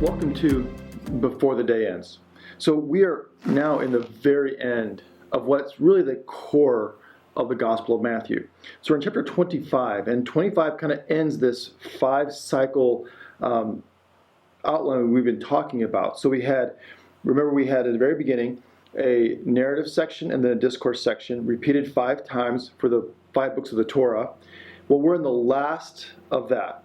Welcome to Before the Day Ends. So we are now in the very end of what's really the core of the Gospel of Matthew. So we're in chapter 25, and 25 kind of ends this 5-cycle outline we've been talking about. So we had at the very beginning a narrative section and then a discourse section, repeated 5 times for the 5 books of the Torah. Well, we're in the last of that.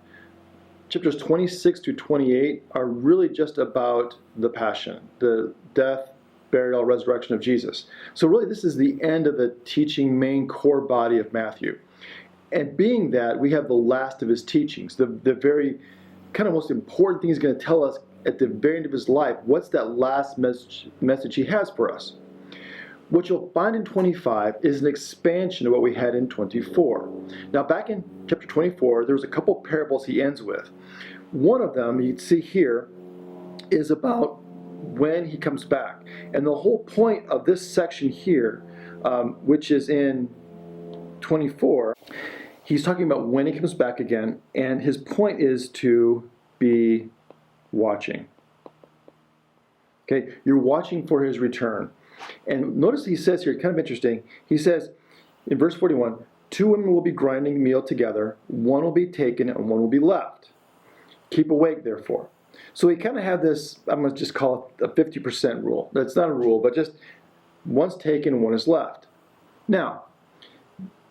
Chapters 26 through 28 are really just about the Passion, the death, burial, resurrection of Jesus. So really this is the end of the teaching main core body of Matthew. And being that, we have the last of his teachings, the very kind of most important thing he's going to tell us at the very end of his life. What's that last message he has for us? What you'll find in 25 is an expansion of what we had in 24. Now back in chapter 24, there was a couple parables he ends with. One of them, you can see here, is about when he comes back. And the whole point of this section here, which is in 24, he's talking about when he comes back again, and his point is to be watching. Okay, you're watching for his return. And notice he says here, kind of interesting, he says in verse 41, 2 women will be grinding meal together, one will be taken and one will be left. Keep awake, therefore. So he kind of had this, I'm going to just call it a 50% rule. That's not a rule, but just one's taken and one is left. Now,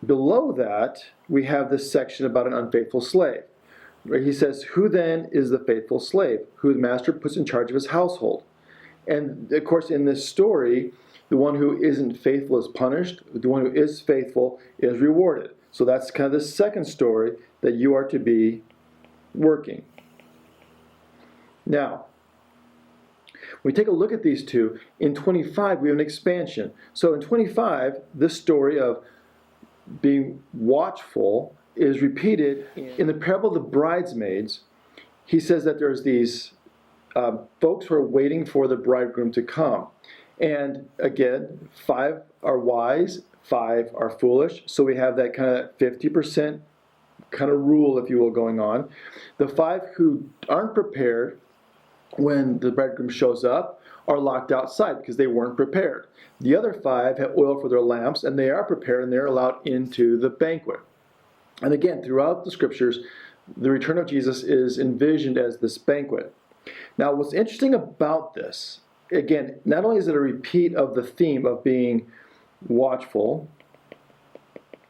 below that, we have this section about an unfaithful slave. Where he says, who then is the faithful slave, who the master puts in charge of his household? And of course, in this story, the one who isn't faithful is punished. The one who is faithful is rewarded. So that's kind of the second story, that you are to be working. Now, when we take a look at these two, in 25 we have an expansion. So in 25, this story of being watchful is repeated in the Parable of the Bridesmaids. He says that there's these folks who are waiting for the bridegroom to come. And again, 5 are wise, 5 are foolish. So we have that kind of 50% kind of rule, if you will, going on. The 5 who aren't prepared when the bridegroom shows up are locked outside because they weren't prepared. The other 5 have oil for their lamps, and they are prepared, and they're allowed into the banquet. And again, throughout the scriptures, the return of Jesus is envisioned as this banquet. Now, what's interesting about this, again, not only is it a repeat of the theme of being watchful,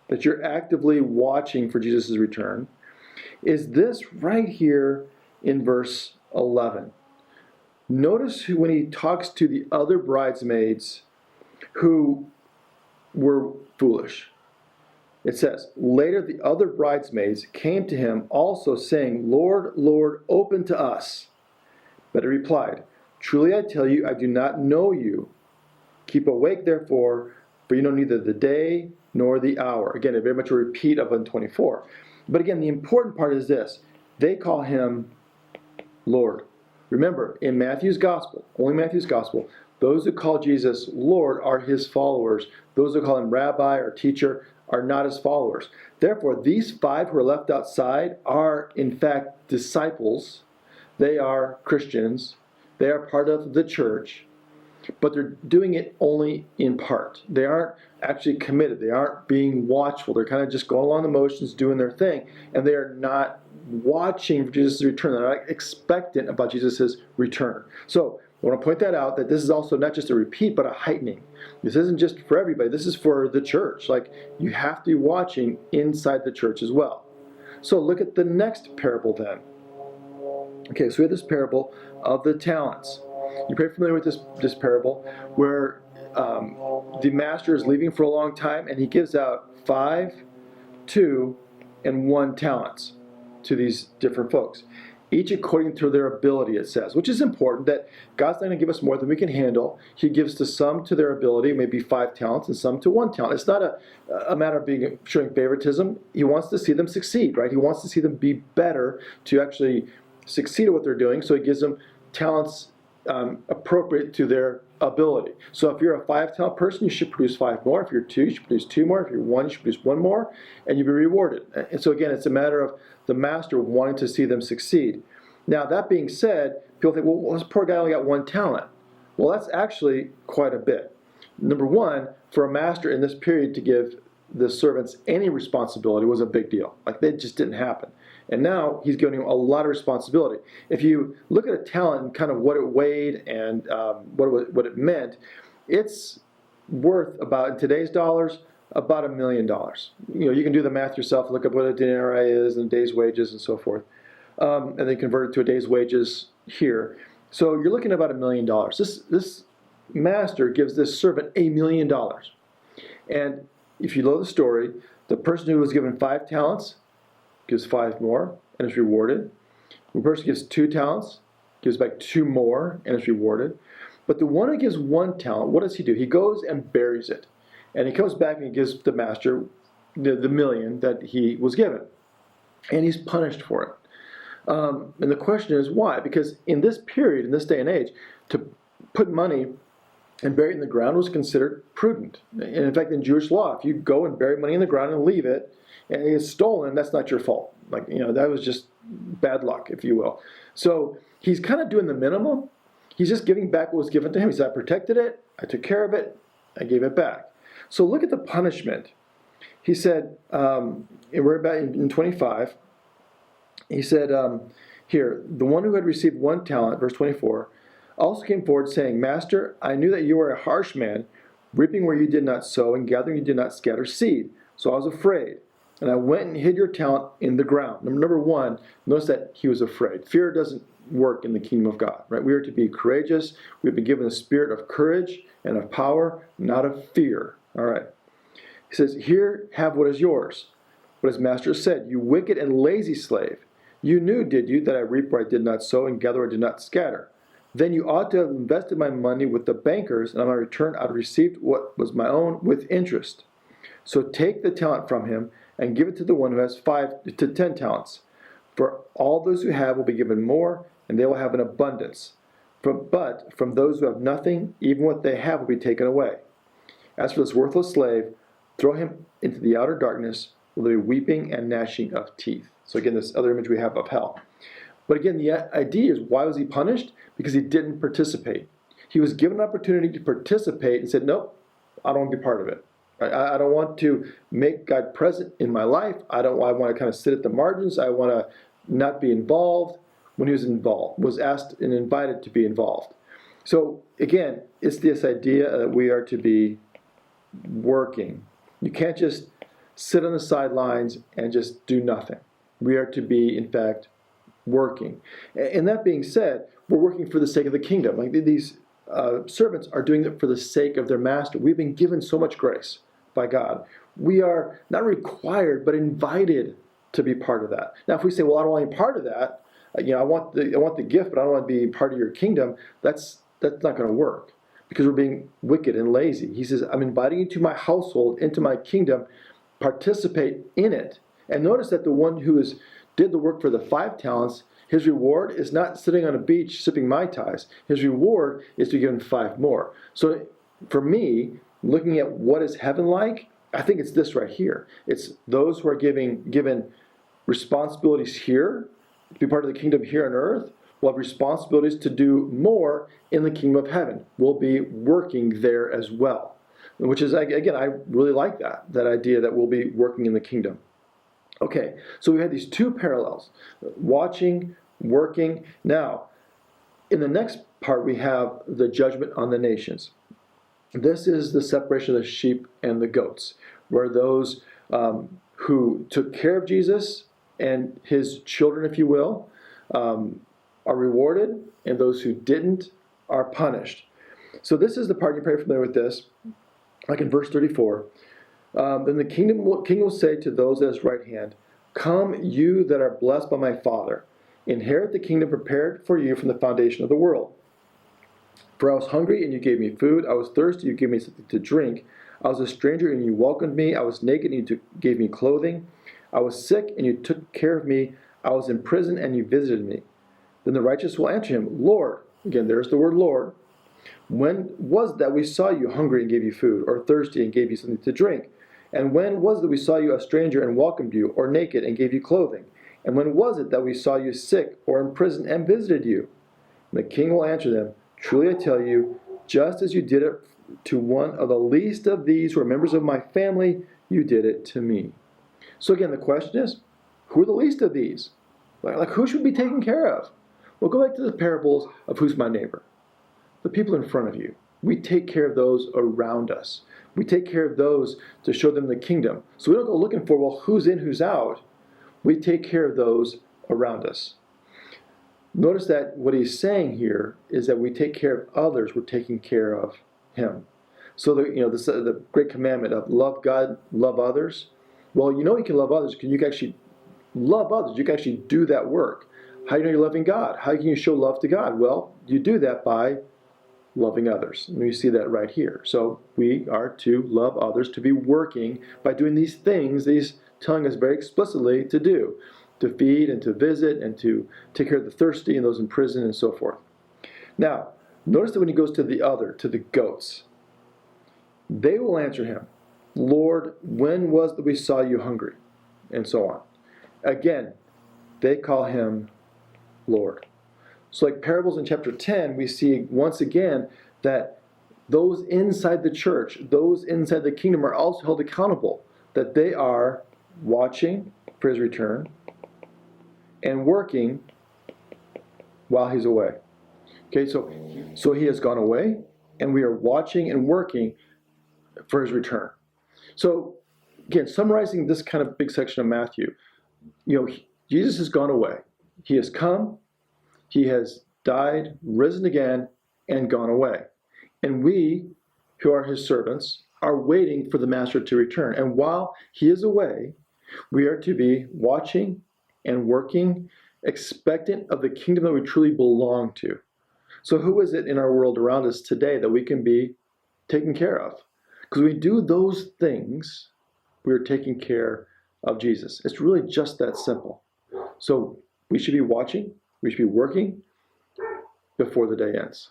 that you're actively watching for Jesus' return, is this right here in verse 11. Notice when he talks to the other bridesmaids who were foolish. It says, later the other bridesmaids came to him also saying, Lord, Lord, open to us. But he replied, truly I tell you, I do not know you. Keep awake, therefore, for you know neither the day nor the hour. Again, very much a repeat of 24. But again, the important part is this. They call him Lord. Remember, in Matthew's Gospel, only Matthew's Gospel, those who call Jesus Lord are his followers. Those who call him Rabbi or teacher are not his followers. Therefore, these 5 who are left outside are, in fact, disciples. They are Christians. They are part of the church. But they're doing it only in part. They aren't actually committed. They aren't being watchful. They're kind of just going along the motions, doing their thing. And they are not watching for Jesus' return. They're not expectant about Jesus' return. So I want to point that out, that this is also not just a repeat, but a heightening. This isn't just for everybody. This is for the church. Like, you have to be watching inside the church as well. So look at the next parable then. Okay, so we have this parable of the talents. You're pretty familiar with this parable, where the master is leaving for a long time, and he gives out 5, 2, and 1 talents to these different folks, each according to their ability, it says, which is important, that God's not going to give us more than we can handle. He gives to some to their ability, maybe 5 talents, and some to 1 talent. It's not a matter of showing favoritism. He wants to see them succeed, right? He wants to see them be better to actually succeed at what they're doing, so he gives them talents appropriate to their ability. So if you're a 5-talent person, you should produce 5 more. If you're 2, you should produce 2 more. If you're 1, you should produce 1 more, and you'll be rewarded. And so again, it's a matter of the master wanting to see them succeed. Now, that being said, people think, well, this poor guy only got 1 talent. Well, that's actually quite a bit. Number one, for a master in this period to give the servants any responsibility was a big deal. Like, that just didn't happen. And now he's giving him a lot of responsibility. If you look at a talent and kind of what it weighed and what it meant, it's worth about, in today's dollars, about $1 million. You can do the math yourself, look up what a denarii is and a day's wages and so forth, and then convert it to a day's wages here. So you're looking at about $1 million. This master gives this servant $1 million. And if you know the story, the person who was given 5 talents gives 5 more and is rewarded. The person who gives 2 talents gives back 2 more and is rewarded. But the one who gives 1 talent, what does he do? He goes and buries it. And he comes back and he gives the master the million that he was given. And he's punished for it. And the question is why? Because in this period, in this day and age, to put money and bury it in the ground was considered prudent. And in fact, in Jewish law, if you go and bury money in the ground and leave it, and it is stolen, that's not your fault. That was just bad luck, if you will. So he's kind of doing the minimum. He's just giving back what was given to him. He said, I protected it, I took care of it, I gave it back. So look at the punishment. He said, we're about in 25, he said, here, the one who had received 1 talent, verse 24, also came forward saying, Master, I knew that you were a harsh man, reaping where you did not sow and gathering you did not scatter seed. So I was afraid, and I went and hid your talent in the ground. Number one, notice that he was afraid. Fear doesn't work in the kingdom of God, right? We are to be courageous. We've been given a spirit of courage and of power, not of fear. All right. He says, here, have what is yours. But his master said, you wicked and lazy slave, you knew, did you, that I reap where I did not sow and gather where I did not scatter? Then you ought to have invested my money with the bankers, and on my return I would have received what was my own with interest. So take the talent from him and give it to the one who has 5 to 10 talents. For all those who have will be given more, and they will have an abundance. But from those who have nothing, even what they have will be taken away. As for this worthless slave, throw him into the outer darkness, where there will be weeping and gnashing of teeth. So again, this other image we have of hell. But again, the idea is, why was he punished? Because he didn't participate. He was given an opportunity to participate and said, nope, I don't want to be part of it. I don't want to make God present in my life. I want to kind of sit at the margins. I want to not be involved. When he was asked and invited to be involved. So again, it's this idea that we are to be working. You can't just sit on the sidelines and just do nothing. We are to be, in fact, working. And that being said, we're working for the sake of the kingdom. Like these servants are doing it for the sake of their master. We've been given so much grace by God. We are not required, but invited to be part of that. Now, if we say, well, I don't want to be part of that, I want the gift, but I don't want to be part of your kingdom, that's not going to work, because we're being wicked and lazy. He says, I'm inviting you to my household, into my kingdom, participate in it. And notice that the one who did the work for the 5 talents, his reward is not sitting on a beach sipping Mai Tais. His reward is to be given 5 more. So for me, looking at what is heaven like, I think it's this right here. It's those who are given responsibilities here, to be part of the kingdom here on earth, will have responsibilities to do more in the kingdom of heaven. We'll be working there as well. Which is, again, I really like that idea that we'll be working in the kingdom. Okay, so we had these 2 parallels, watching, working. Now, in the next part, we have the judgment on the nations. This is the separation of the sheep and the goats, where those who took care of Jesus and his children, if you will, are rewarded, and those who didn't are punished. So this is the part, you're probably familiar with this, like in verse 34. Then the king will say to those at his right hand, come, you that are blessed by my Father, inherit the kingdom prepared for you from the foundation of the world. For I was hungry, and you gave me food. I was thirsty, you gave me something to drink. I was a stranger, and you welcomed me. I was naked, and you gave me clothing. I was sick, and you took care of me. I was in prison, and you visited me. Then the righteous will answer him, Lord, again, there's the word Lord, when was it that we saw you hungry and gave you food, or thirsty and gave you something to drink? And when was it that we saw you a stranger and welcomed you, or naked and gave you clothing? And when was it that we saw you sick or in prison and visited you? And the king will answer them, truly I tell you, just as you did it to one of the least of these who are members of my family, you did it to me. So again, the question is, who are the least of these? Like who should be taken care of? Well, go back to the parables of who's my neighbor. The people in front of you. We take care of those around us. We take care of those to show them the kingdom. So we don't go looking for, well, who's in, who's out. We take care of those around us. Notice that what he's saying here is that we take care of others, we're taking care of him. So the great commandment of love God, love others. Well, you know you can love others because you can actually love others. You can actually do that work. How do you know you're loving God? How can you show love to God? Well, you do that by loving others. And we see that right here. So we are to love others, to be working by doing these things that he's telling us very explicitly to do. To feed and to visit and to take care of the thirsty and those in prison and so forth. Now, notice that when he goes to the other, to the goats, they will answer him, Lord, when was that we saw you hungry? And so on. Again, they call him Lord. So like parables in chapter 10, we see once again that those inside the church, those inside the kingdom are also held accountable, that they are watching for his return and working while he's away. Okay, so he has gone away, and we are watching and working for his return. So again, summarizing this kind of big section of Matthew, Jesus has gone away. He has come, he has died, risen again, and gone away. And we, who are his servants, are waiting for the master to return. And while he is away, we are to be watching and working, expectant of the kingdom that we truly belong to. So who is it in our world around us today that we can be taken care of? Because when we do those things, we are taking care of Jesus. It's really just that simple. So we should be watching, we should be working before the day ends.